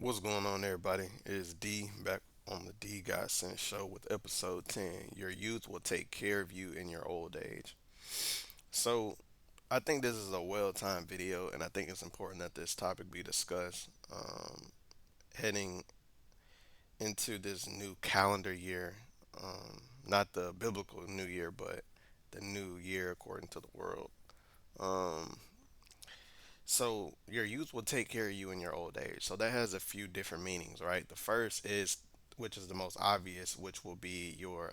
What's going on, everybody? It's D back on the D God Sense Show with episode 10. Your youth will take care of you in your old age. So, I think this is a well timed video, and I think it's important that this topic be discussed. Heading into this new calendar year, not the biblical new year, but the new year according to the world. Um, So your youth will take care of you in your old age. So that has a few different meanings, right? The first is, which is the most obvious, which will be your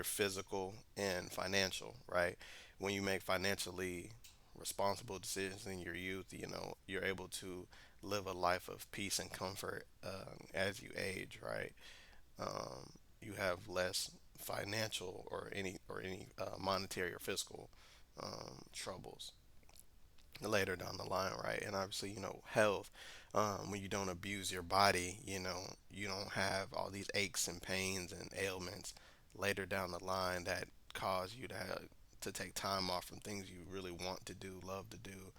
physical and financial, right? When you make financially responsible decisions in your youth, you're able to live a life of peace and comfort as you age, right? You have less financial or any monetary or fiscal troubles later down the line, right? And obviously, health. When you don't abuse your body, you don't have all these aches and pains and ailments later down the line that cause you to take time off from things you really want to do, love to do,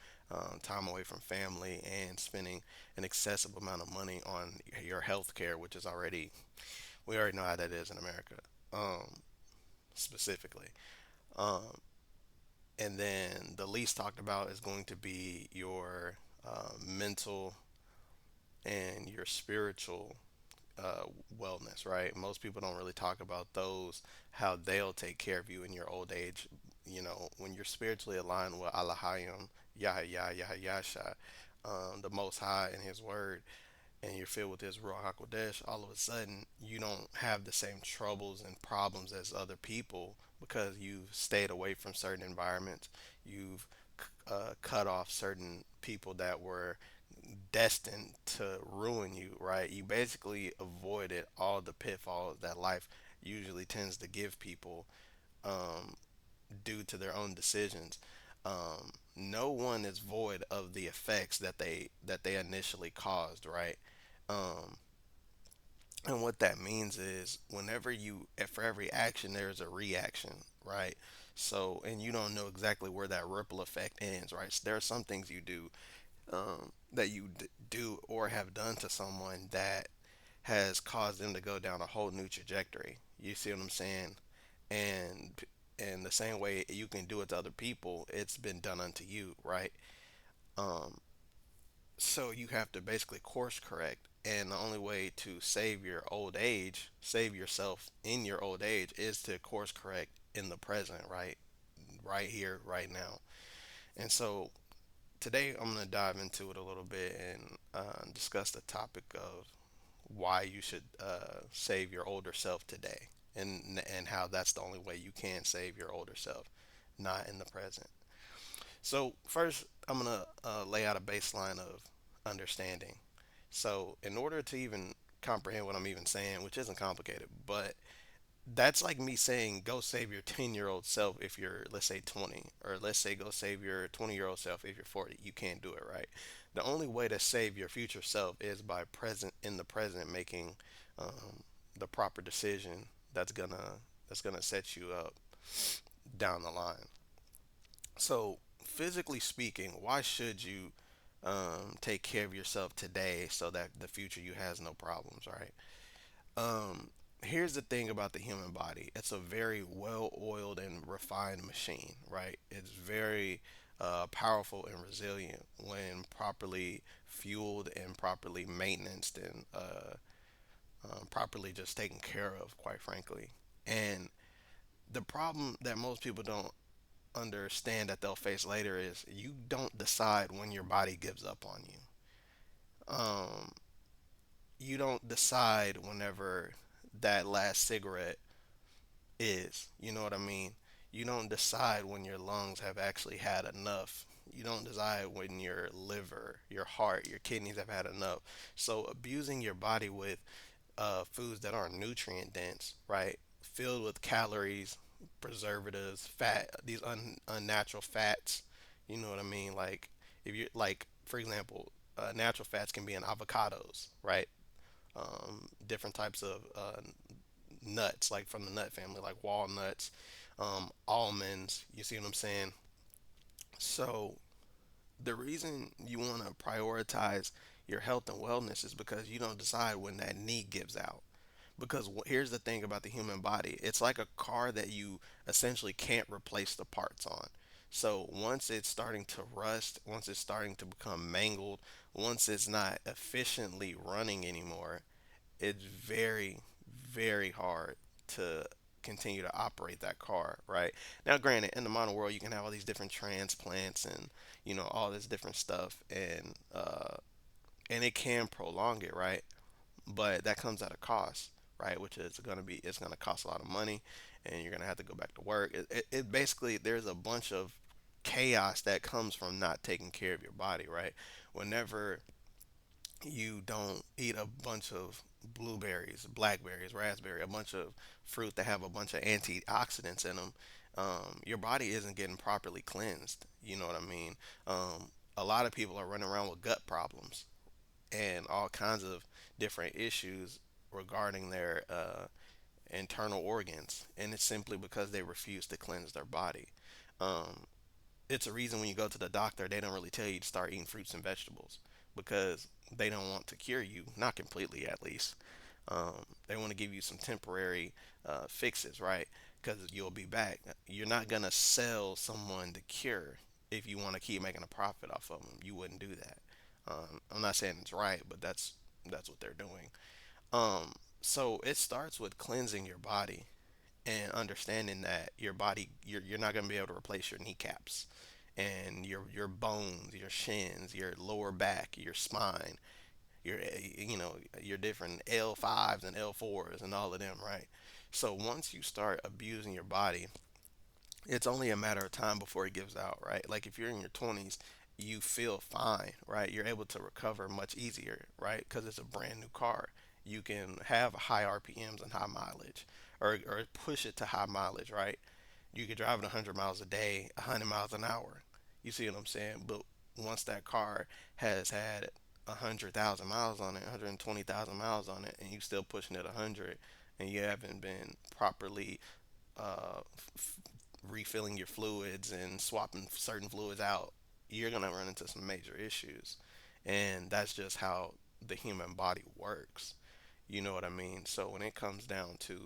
time away from family, and spending an excessive amount of money on your health care, which is already, we already know how that is in America, specifically. Um, and then the least talked about is going to be your mental and your spiritual uh, wellness, right? Most people don't really talk about those, how they'll take care of you in your old age. When you're spiritually aligned with Allahayim, Yah Yah Yah Yasha, the Most High and His Word, and you're filled with His Ruach HaKodesh, all of a sudden you don't have the same troubles and problems as other people because you've stayed away from certain environments. You've cut off certain people that were destined to ruin you, right? You basically avoided all the pitfalls that life usually tends to give people um, due to their own decisions. No one is void of the effects that they initially caused, right? Um, and what that means is whenever for every action, there's a reaction, right? So, and you don't know exactly where that ripple effect ends, right? So there are some things you do that do or have done to someone that has caused them to go down a whole new trajectory. You see what I'm saying? And in the same way you can do it to other people, it's been done unto you, right? Um, so you have to basically course correct. And the only way to save your old age, save yourself in your old age, is to course correct in the present, right? Right here, right now. And so today I'm going to dive into it a little bit and discuss the topic of why you should save your older self today, and how that's the only way you can save your older self, not in the present. So first, I'm gonna lay out a baseline of understanding. So in order to even comprehend what I'm even saying, which isn't complicated, but that's like me saying go save your 10-year-old self if you're, let's say, 20, or let's say go save your 20-year-old self if you're 40. You can't do it, right? The only way to save your future self is by present in the present making um, the proper decision that's gonna set you up down the line. So physically speaking, why should you take care of yourself today so that the future you has no problems, right? Um, Here's the thing about the human body. It's a very well-oiled and refined machine, right? It's very powerful and resilient when properly fueled and properly maintained and properly just taken care of, quite frankly. And the problem that most people don't understand that they'll face later is you don't decide when your body gives up on you. Um, you don't decide whenever that last cigarette is. You know what I mean? You don't decide when your lungs have actually had enough. You don't decide when your liver, your heart, your kidneys have had enough. So abusing your body with foods that aren't nutrient dense, right? Filled with calories, preservatives, fat, these unnatural fats. You know what I mean? Like if you like, for example, natural fats can be in avocados, right? Different types of nuts, like from the nut family, like walnuts, almonds. You see what I'm saying? So the reason you want to prioritize your health and wellness is because you don't decide when that knee gives out. Because here's the thing about the human body, it's like a car that you essentially can't replace the parts on. So once it's starting to rust, once it's starting to become mangled, once it's not efficiently running anymore, it's very, very hard to continue to operate that car, right? Now, granted, in the modern world, you can have all these different transplants and all this different stuff, and it can prolong it, right? But that comes at a cost, right? Which is going to be it's going to cost a lot of money, and you're going to have to go back to work. It basically there's a bunch of chaos that comes from not taking care of your body, right? Whenever you don't eat a bunch of blueberries, blackberries, raspberry, a bunch of fruit that have a bunch of antioxidants in them, your body isn't getting properly cleansed. You know what I mean? A lot of people are running around with gut problems and all kinds of different issues regarding their internal organs, and it's simply because they refuse to cleanse their body. Um, it's a reason when you go to the doctor, they don't really tell you to start eating fruits and vegetables because they don't want to cure you, not completely at least. They want to give you some temporary fixes, right? Because you'll be back. You're not gonna sell someone the cure if you want to keep making a profit off of them. You wouldn't do that. I'm not saying it's right, but that's what they're doing. So it starts with cleansing your body and understanding that your body you're not going to be able to replace your kneecaps and your bones, your shins, your lower back, your spine, your your different L5s and L4s and all of them, right? So once you start abusing your body, it's only a matter of time before it gives out, right? Like if you're in your 20s, you feel fine, right? You're able to recover much easier, right? Because it's a brand new car. You can have high RPMs and high mileage, or push it to high mileage, right? You could drive it 100 miles a day, 100 miles an hour. You see what I'm saying? But once that car has had 100,000 miles on it, 120,000 miles on it, and you still pushing it 100, and you haven't been properly uh, refilling your fluids and swapping certain fluids out, you're going to run into some major issues. And that's just how the human body works. You know what I mean? So when it comes down to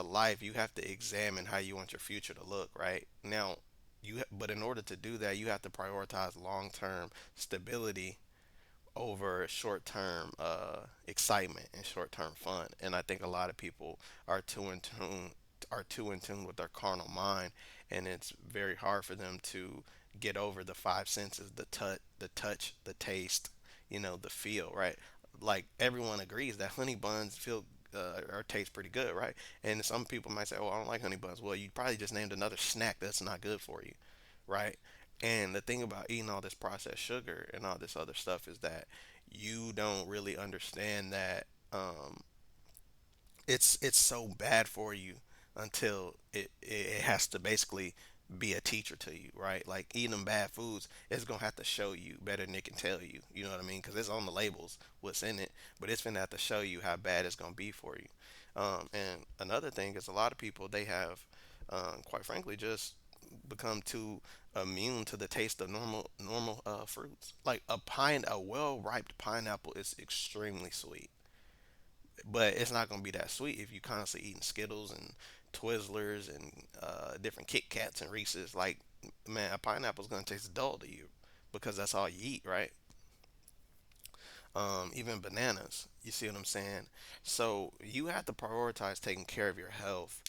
life, you have to examine how you want your future to look, right? Now, but in order to do that, you have to prioritize long-term stability over short-term excitement and short-term fun. And I think a lot of people are too in tune with their carnal mind, and it's very hard for them to get over the five senses: the touch, the taste, the feel. Right? Like everyone agrees that honey buns feel or taste pretty good, right? And some people might say, "Oh, I don't like honey buns." Well, you probably just named another snack that's not good for you, right? And the thing about eating all this processed sugar and all this other stuff is that you don't really understand that it's so bad for you until it has to basically be a teacher to you, right? Like eating them bad foods, it's gonna have to show you better than it can tell you. You know what I mean? Because it's on the labels what's in it, but it's gonna have to show you how bad it's gonna be for you. And another thing is a lot of people they have, quite frankly, just become too immune to the taste of normal fruits. Like a well ripe pineapple is extremely sweet, but it's not gonna be that sweet if you constantly eating Skittles and Twizzlers and different Kit Kats and Reese's. Like, man, a pineapple's gonna taste dull to you because that's all you eat, right? Even bananas. You see what I'm saying? So you have to prioritize taking care of your health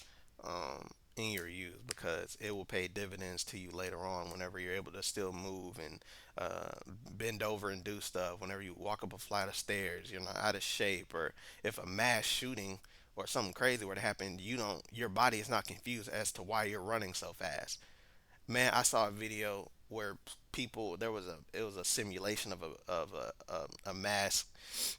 in your youth because it will pay dividends to you later on whenever you're able to still move and uh, bend over and do stuff. Whenever you walk up a flight of stairs, you're not out of shape, or if a mass shooting or something crazy were to happen, your body is not confused as to why you're running so fast. Man, I saw a video where people there was a it was a simulation of a mass,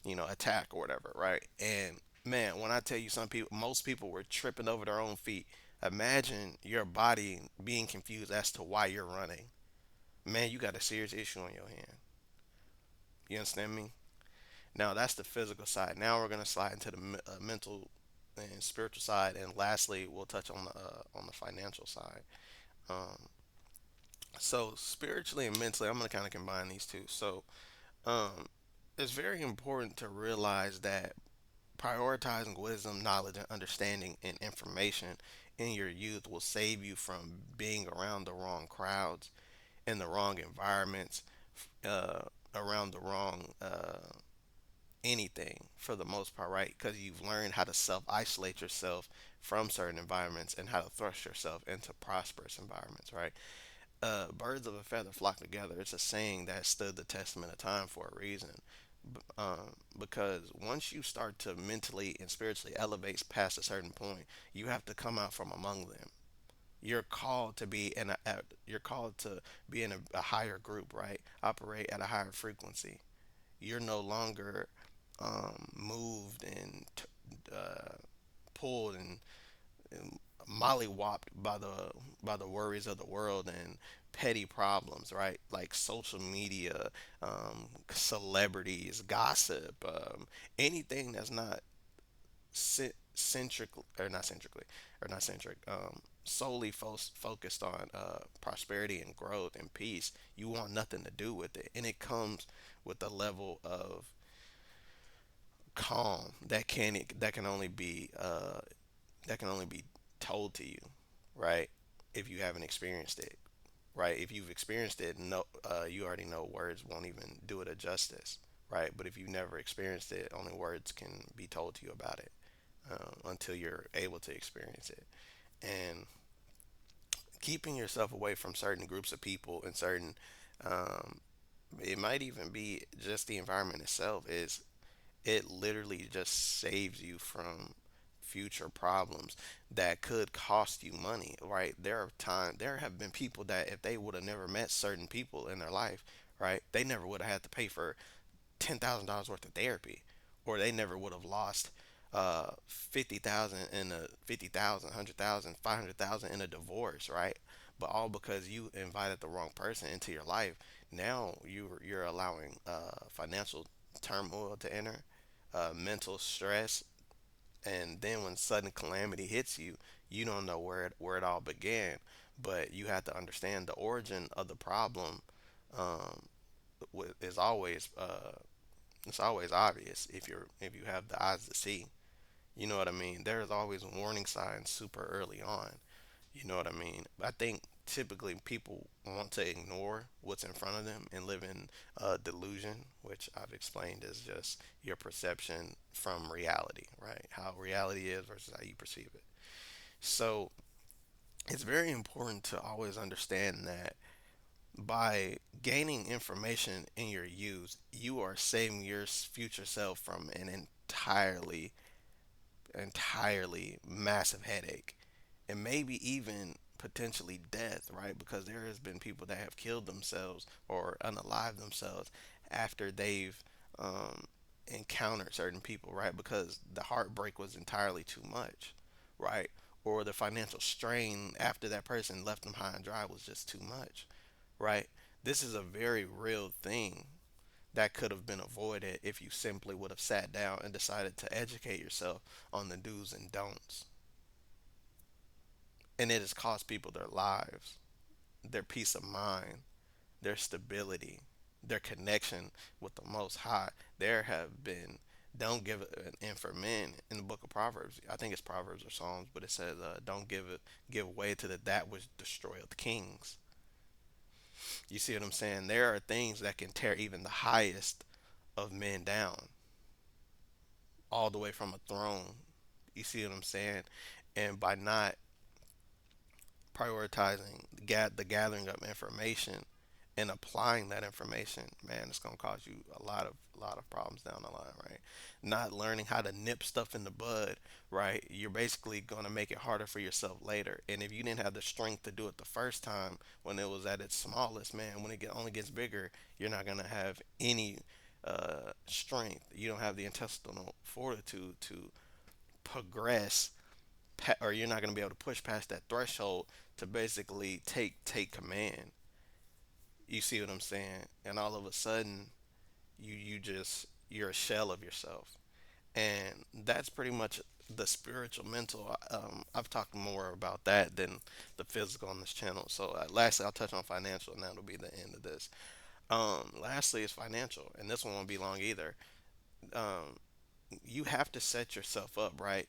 attack or whatever, right? And man, when I tell you most people were tripping over their own feet. Imagine your body being confused as to why you're running. Man, you got a serious issue on your hand. You understand me? Now that's the physical side. Now we're gonna slide into the mental and spiritual side, and lastly, we'll touch on the financial side. Um, So spiritually and mentally, I'm gonna kind of combine these two. So um, it's very important to realize that prioritizing wisdom, knowledge, and understanding and information in your youth will save you from being around the wrong crowds, in the wrong environments, uh, around the wrong anything for the most part, right? Because you've learned how to self isolate yourself from certain environments and how to thrust yourself into prosperous environments, right? Birds of a feather flock together. It's a saying that stood the testament of time for a reason. Because once you start to mentally and spiritually elevate past a certain point, you have to come out from among them. You're called to be in you're called to be in a higher group, right? Operate at a higher frequency. You're no longer moved and pulled and mollywopped by the worries of the world and petty problems, right? Like social media, celebrities, gossip, anything that's not centric or not centrically or not centric, solely focused on prosperity and growth and peace. You want nothing to do with it, and it comes with a level of calm that can only be that can only be told to you, right? If you haven't experienced it, right? If you've experienced it, no, you already know words won't even do it a justice, right? But if you've never experienced it, only words can be told to you about it until you're able to experience it. And keeping yourself away from certain groups of people and certain, um, it might even be just the environment itself, is it literally just saves you from future problems that could cost you money, right? There have been people that if they would have never met certain people in their life, right, they never would have had to pay for $10,000 worth of therapy, or they never would have lost 50,000 in a 50,000, 100,000, 500,000 in a divorce, right? But all because you invited the wrong person into your life. Now you're allowing financial turmoil to enter, mental stress, and then when sudden calamity hits you, you don't know where it all began. But you have to understand the origin of the problem um, is always it's always obvious if you have the eyes to see. You know what I mean? There's always warning signs super early on. You know what I mean? I think typically people want to ignore what's in front of them and live in delusion, which I've explained is just your perception from reality, right? How reality is versus how you perceive it. So it's very important to always understand that by gaining information in your youth, you are saving your future self from an entirely massive headache, and maybe even potentially death, right? Because there has been people that have killed themselves or unalived themselves after they've um, encountered certain people, right? Because the heartbreak was entirely too much, right? Or the financial strain after that person left them high and dry was just too much, right? This is a very real thing that could have been avoided if you simply would have sat down and decided to educate yourself on the do's and don'ts. And it has cost people their lives, their peace of mind, their stability, their connection with the Most High. There have been, don't give it, and for men in the book of Proverbs, I think it's Proverbs or Psalms, but it says, don't give way to that which destroyeth kings. You see what I'm saying? There are things that can tear even the highest of men down, all the way from a throne. You see what I'm saying? And by not prioritizing the gathering of information and applying that information, man, it's gonna cause you a lot of problems down the line, right? Not learning how to nip stuff in the bud, right? You're basically gonna make it harder for yourself later. And if you didn't have the strength to do it the first time when it was at its smallest, man, when only gets bigger, you're not gonna have any strength. You don't have the intestinal fortitude to progress or you're not going to be able to push past that threshold to basically take command. You see what I'm saying? And all of a sudden, you're a shell of yourself, and that's pretty much the spiritual, mental. I've talked more about that than the physical on this channel. So, lastly, I'll touch on financial, and that'll be the end of this. Lastly, is financial, and this one won't be long either. Um, you have to set yourself up right.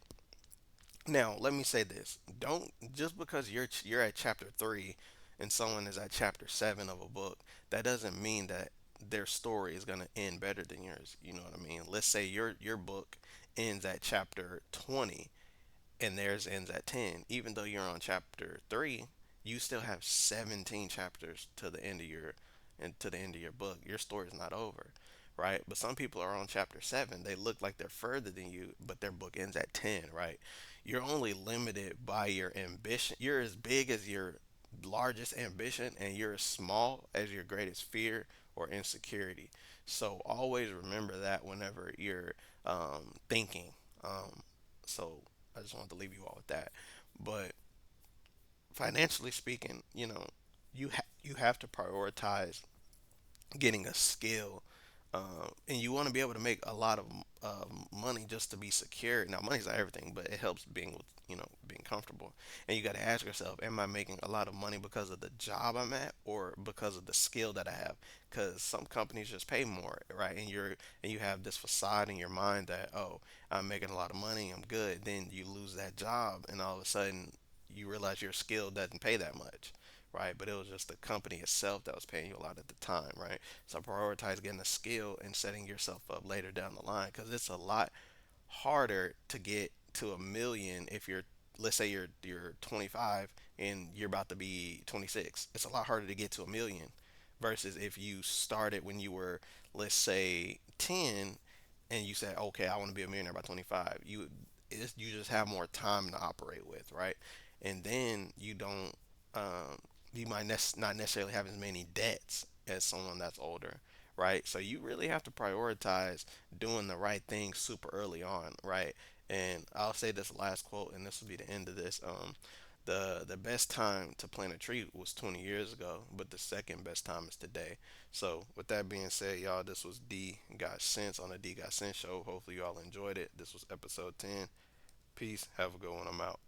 Now, let me say this: don't just because you're at chapter 3 and someone is at chapter 7 of a book, that doesn't mean that their story is going to end better than yours. You know what I mean? Let's say your book ends at chapter 20 and theirs ends at 10. Even though you're on chapter 3, you still have 17 chapters to the end of your book. Your story's not over, right? But some people are on chapter 7. They look like they're further than you, but their book ends at 10, right? You're only limited by your ambition. You're as big as your largest ambition, and you're as small as your greatest fear or insecurity. So always remember that whenever you're thinking. Um, so I just wanted to leave you all with that. But financially speaking, you have to prioritize getting a skill, and you want to be able to make a lot of money just to be secure. Now, money's not everything, but it helps being with being comfortable. And you got to ask yourself, am I making a lot of money because of the job I'm at, or because of the skill that I have? Because some companies just pay more, right? And you have this facade in your mind that, oh, I'm making a lot of money, I'm good. Then you lose that job, and all of a sudden you realize your skill doesn't pay that much, right? But it was just the company itself that was paying you a lot at the time, right? So prioritize getting a skill and setting yourself up later down the line, because it's a lot harder to get to a million if you're, let's say you're 25 and you're about to be 26. It's a lot harder to get to a million versus if you started when you were, let's say, 10, and you said, okay, I want to be a millionaire by 25. You just have more time to operate with, right? And then um, you might not necessarily have as many debts as someone that's older, right? So you really have to prioritize doing the right thing super early on, right? And I'll say this last quote, and this will be the end of this. The best time to plant a tree was 20 years ago, but the second best time is today. So with that being said, y'all, this was D Got Sense on the D Got Sense show. Hopefully you all enjoyed it. This was episode 10. Peace. Have a good one. I'm out.